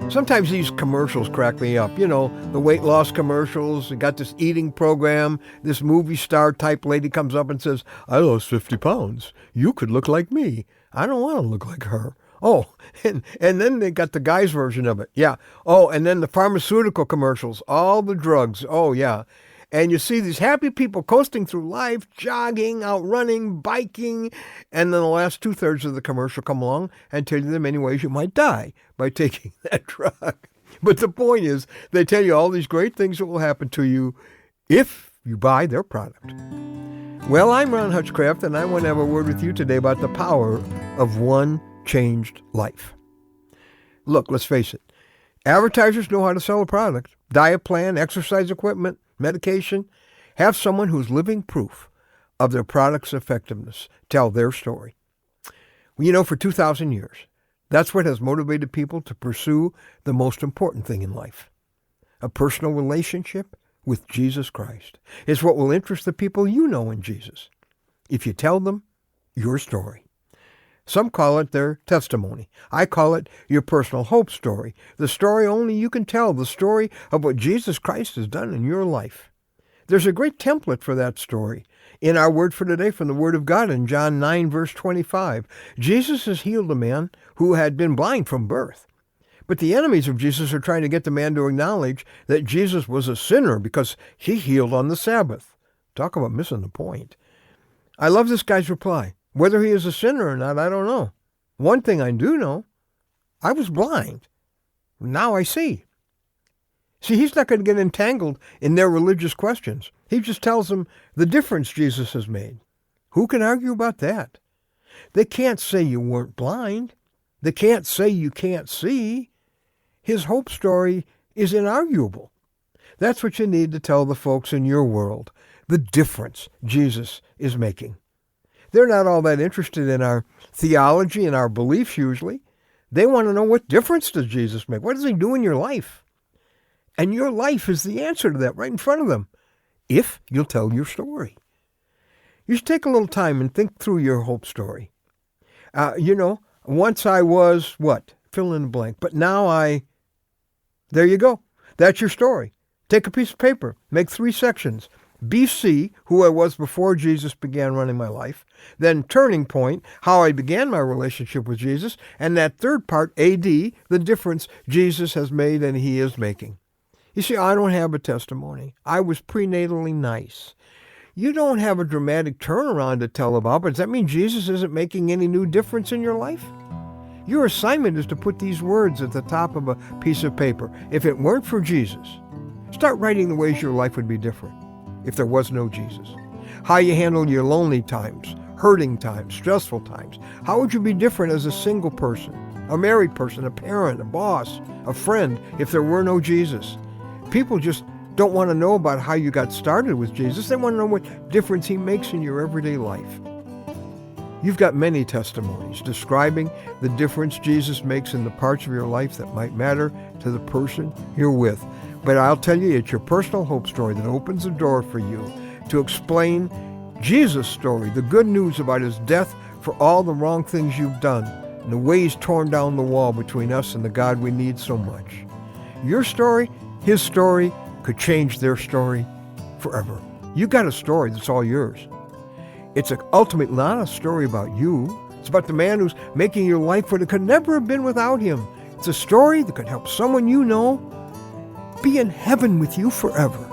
Sometimes these commercials crack me up. You know, the weight loss commercials. They got this eating program. This movie star type lady comes up and says, I lost 50 pounds. You could look like me. I don't want to look like her. Oh, and then they got the guy's version of it. Yeah. Oh, and then the pharmaceutical commercials, all the drugs. Oh, yeah. And you see these happy people coasting through life, jogging, out running, biking, and then the last 2/3 of the commercial come along and tell you the many ways you might die by taking that drug. But the point is, they tell you all these great things that will happen to you if you buy their product. Well, I'm Ron Hutchcraft, and I want to have a word with you today about the power of one changed life. Look, let's face it. Advertisers know how to sell a product. Diet plan, exercise equipment, medication. Have someone who's living proof of their product's effectiveness tell their story. You know, for 2,000 years, that's what has motivated people to pursue the most important thing in life. A personal relationship with Jesus Christ is what will interest the people you know in Jesus if you tell them your story. Some call it their testimony. I call it your personal hope story, the story only you can tell, the story of what Jesus Christ has done in your life. There's a great template for that story in our word for today from the Word of God in John 9, verse 25. Jesus has healed a man who had been blind from birth. But the enemies of Jesus are trying to get the man to acknowledge that Jesus was a sinner because he healed on the Sabbath. Talk about missing the point. I love this guy's reply. Whether he is a sinner or not, I don't know. One thing I do know, I was blind. Now I see. See, he's not going to get entangled in their religious questions. He just tells them the difference Jesus has made. Who can argue about that? They can't say you weren't blind. They can't say you can't see. His hope story is inarguable. That's what you need to tell the folks in your world, the difference Jesus is making. They're not all that interested in our theology and our beliefs usually. They want to know, what difference does Jesus make? What does he do in your life? And your life is the answer to that right in front of them, if you'll tell your story. You should take a little time and think through your hope story. Once I was, what? Fill in the blank. But now there you go. That's your story. Take a piece of paper, make 3 sections. BC, who I was before Jesus began running my life. Then turning point, how I began my relationship with Jesus. And that third part, AD, the difference Jesus has made and he is making. You see, I don't have a testimony. I was prenatally nice. You don't have a dramatic turnaround to tell about, but does that mean Jesus isn't making any new difference in your life? Your assignment is to put these words at the top of a piece of paper. If it weren't for Jesus, start writing the ways your life would be different if there was no Jesus. How you handle your lonely times, hurting times, stressful times. How would you be different as a single person, a married person, a parent, a boss, a friend, if there were no Jesus? People just don't want to know about how you got started with Jesus. They want to know what difference he makes in your everyday life. You've got many testimonies describing the difference Jesus makes in the parts of your life that might matter to the person you're with. But I'll tell you, it's your personal hope story that opens the door for you to explain Jesus' story, the good news about his death for all the wrong things you've done, and the way he's torn down the wall between us and the God we need so much. Your story, his story, could change their story forever. You got a story that's all yours. It's ultimately not a story about you. It's about the man who's making your life what it could never have been without him. It's a story that could help someone you know be in heaven with you forever.